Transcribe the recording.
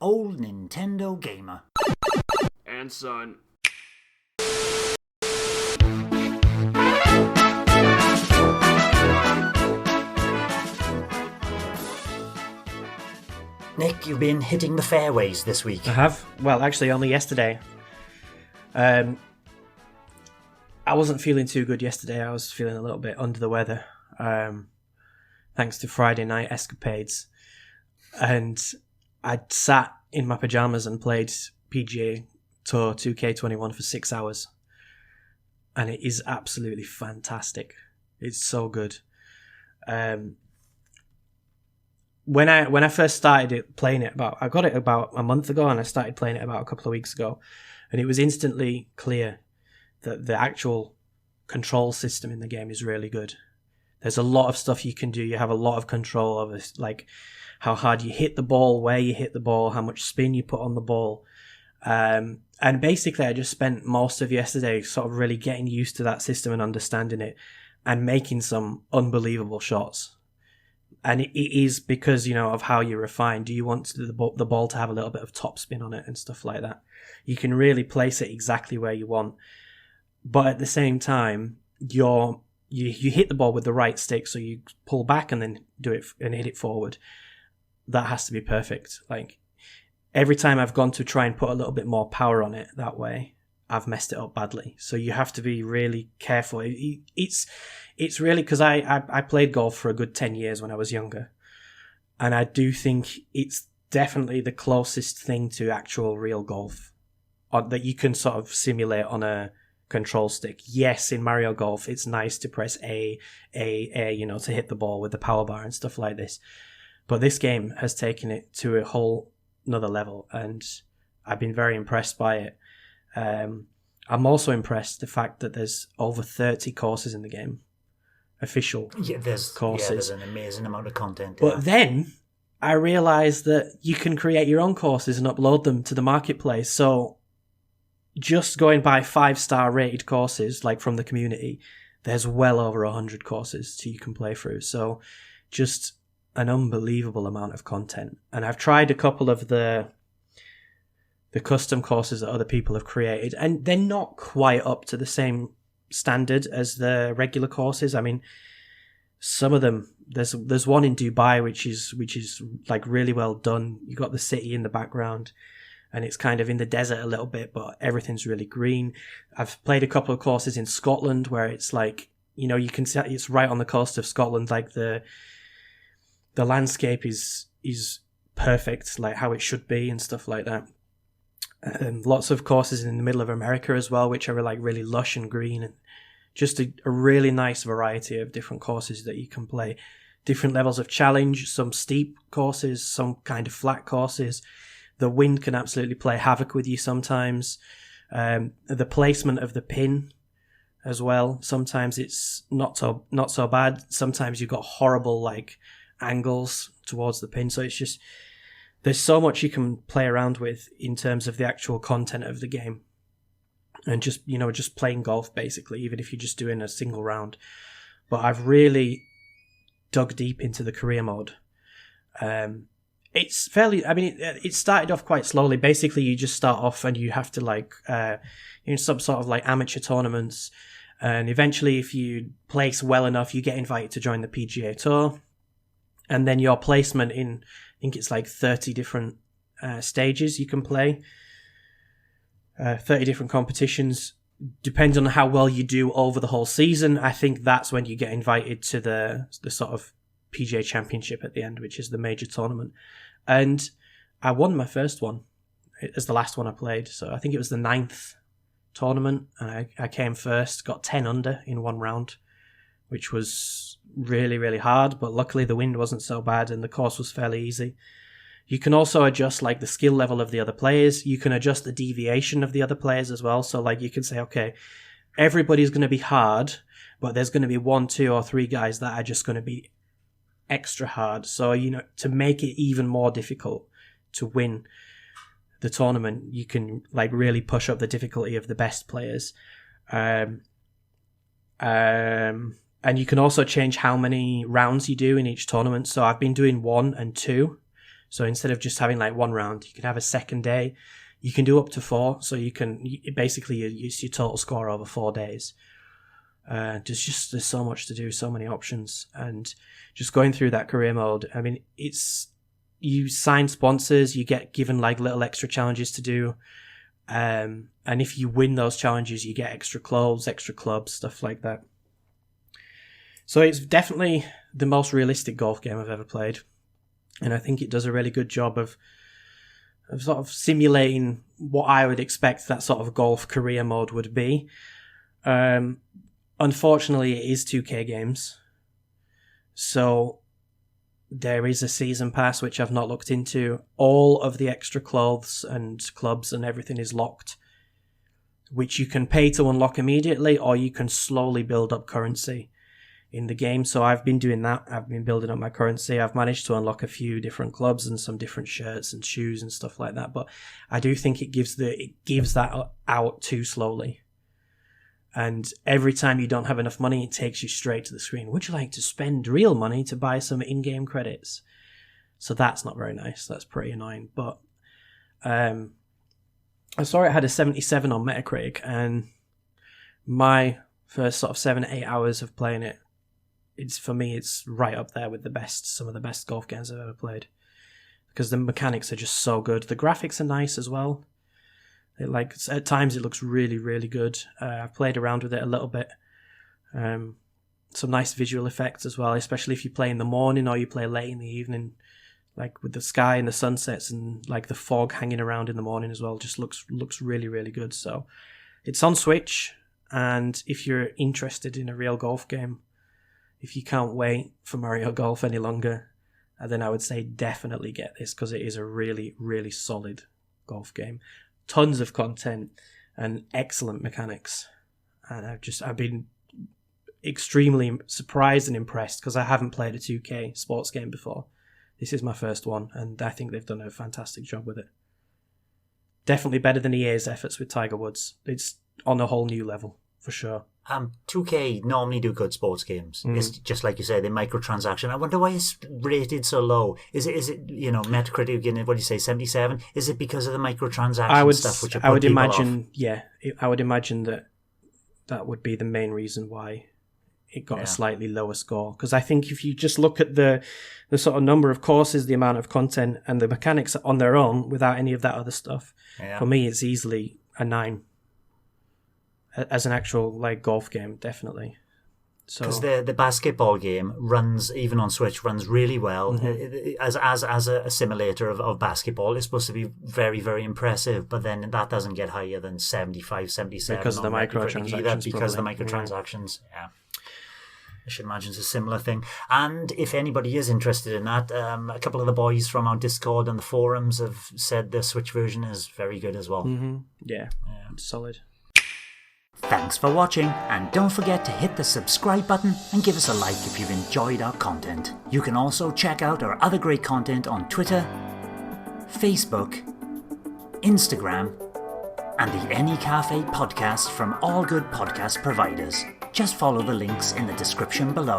old Nintendo gamer. And son. Nick, you've been hitting the fairways this week. I have. Well, actually, only yesterday. I wasn't feeling too good yesterday. I was feeling a little bit under the weather, thanks to Friday night escapades. And I sat in my pajamas and played PGA Tour 2K21 for 6 hours. And it is absolutely fantastic. It's so good. When I first started playing it, I got it about a month ago, and I started playing it about a couple of weeks ago, and it was instantly clear that the actual control system in the game is really good. There's a lot of stuff you can do. You have a lot of control over it, like how hard you hit the ball, where you hit the ball, how much spin you put on the ball. And basically, I just spent most of yesterday sort of really getting used to that system and understanding it and making some unbelievable shots. And it is because, of how you refine. Do you want the ball to have a little bit of topspin on it and stuff like that? You can really place it exactly where you want. But at the same time, you hit the ball with the right stick, so you pull back and then do it and hit it forward. That has to be perfect. Like, every time I've gone to try and put a little bit more power on it that way, I've messed it up badly. So you have to be really careful. It's really, because I played golf for a good 10 years when I was younger. And I do think it's definitely the closest thing to actual real golf that you can sort of simulate on a control stick. Yes, in Mario Golf, it's nice to press A, to hit the ball with the power bar and stuff like this. But this game has taken it to a whole another level, and I've been very impressed by it. I'm also impressed the fact that there's over 30 courses in the game. Official courses. There's an amazing amount of content. But then I realised that you can create your own courses and upload them to the marketplace. So just going by 5-star rated courses, like from the community, there's well over 100 courses you can play through. So just an unbelievable amount of content. And I've tried a couple of the custom courses that other people have created, and they're not quite up to the same standard as the regular courses. I mean, some of them, there's one in Dubai which is like really well done. You got the city in the background, and it's kind of in the desert a little bit, but everything's really green. I've played a couple of courses in Scotland where it's like, you can see it's right on the coast of Scotland. Like the landscape is perfect, like how it should be and stuff like that. Lots of courses in the middle of America as well, which are like really lush and green, and just a really nice variety of different courses that you can play. Different levels of challenge, some steep courses, some kind of flat courses. The wind can absolutely play havoc with you sometimes. The placement of the pin as well. Sometimes it's not so bad. Sometimes you've got horrible like angles towards the pin. So it's just, there's so much you can play around with in terms of the actual content of the game. And just, just playing golf basically, even if you're just doing a single round. But I've really dug deep into the career mode. It's fairly, it started off quite slowly. Basically, you just start off and you have to like, some sort of like amateur tournaments. And eventually, if you place well enough, you get invited to join the PGA Tour. And then your placement in, I think it's like 30 different stages you can play. 30 different competitions. Depends on how well you do over the whole season. I think that's when you get invited to the sort of PGA Championship at the end, which is the major tournament. And I won my first one. It's the last one I played. So I think it was the 9th tournament. And I came first, got 10 under in one round, which was really, really hard. But luckily the wind wasn't so bad and the course was fairly easy. You can also adjust like the skill level of the other players. You can adjust the deviation of the other players as well. So like you can say, okay, everybody's going to be hard, but there's going to be 1, 2, or 3 guys that are just going to be extra hard. So, to make it even more difficult to win the tournament, you can like really push up the difficulty of the best players. And you can also change how many rounds you do in each tournament. So I've been doing 1 and 2. So instead of just having like one round, you can have a second day. You can do up to 4, so you basically use your total score over 4 days. There's so much to do, so many options, and just going through that career mode. I mean, you sign sponsors, you get given like little extra challenges to do, and if you win those challenges, you get extra clothes, extra clubs, stuff like that. So it's definitely the most realistic golf game I've ever played, and I think it does a really good job of sort of simulating what I would expect that sort of golf career mode would be. Unfortunately, it is 2K games, so there is a season pass, which I've not looked into. All of the extra clothes and clubs and everything is locked, which you can pay to unlock immediately, or you can slowly build up currency in the game. So I've been doing that. I've been building up my currency. I've managed to unlock a few different clubs and some different shirts and shoes and stuff like that. But I do think it gives that out too slowly. And every time you don't have enough money, it takes you straight to the screen. Would you like to spend real money to buy some in-game credits? So that's not very nice. That's pretty annoying. But I saw it had a 77 on Metacritic, and my first sort of 7-8 hours of playing it, for me, it's right up there with some of the best golf games I've ever played. Because the mechanics are just so good. The graphics are nice as well. At times it looks really, really good. I've played around with it a little bit. Some nice visual effects as well, especially if you play in the morning or you play late in the evening, like with the sky and the sunsets and like the fog hanging around in the morning as well. Just looks really, really good. So it's on Switch, and if you're interested in a real golf game, if you can't wait for Mario Golf any longer, then I would say definitely get this, because it is a really, really solid golf game. Tons of content and excellent mechanics, and I've been extremely surprised and impressed, because I haven't played a 2K sports game before. This is my first one, and I think they've done a fantastic job with it. Definitely better than EA's efforts with Tiger Woods. It's on a whole new level for sure. 2K normally do good sports games. It's just like you say, the microtransaction. I wonder why it's rated so low. Is it Metacritic getting, what do you say, 77? Is it because of the microtransaction stuff? Which I would imagine, I would imagine that would be the main reason why it got a slightly lower score. Because I think if you just look at the sort of number of courses, the amount of content, and the mechanics on their own, without any of that other stuff, for me it's easily a 9. As an actual like golf game, definitely. Because the basketball game runs, even on Switch, runs really well. As a simulator of basketball, it's supposed to be very, very impressive, but then that doesn't get higher than 75, 77. Because of the microtransactions. Because of the microtransactions, yeah. I should imagine it's a similar thing. And if anybody is interested in that, a couple of the boys from our Discord and the forums have said the Switch version is very good as well. Yeah, it's solid. Thanks for watching, and don't forget to hit the subscribe button and give us a like if you've enjoyed our content. You can also check out our other great content on Twitter, Facebook, Instagram, and the N-E Café podcast from all good podcast providers. Just follow the links in the description below.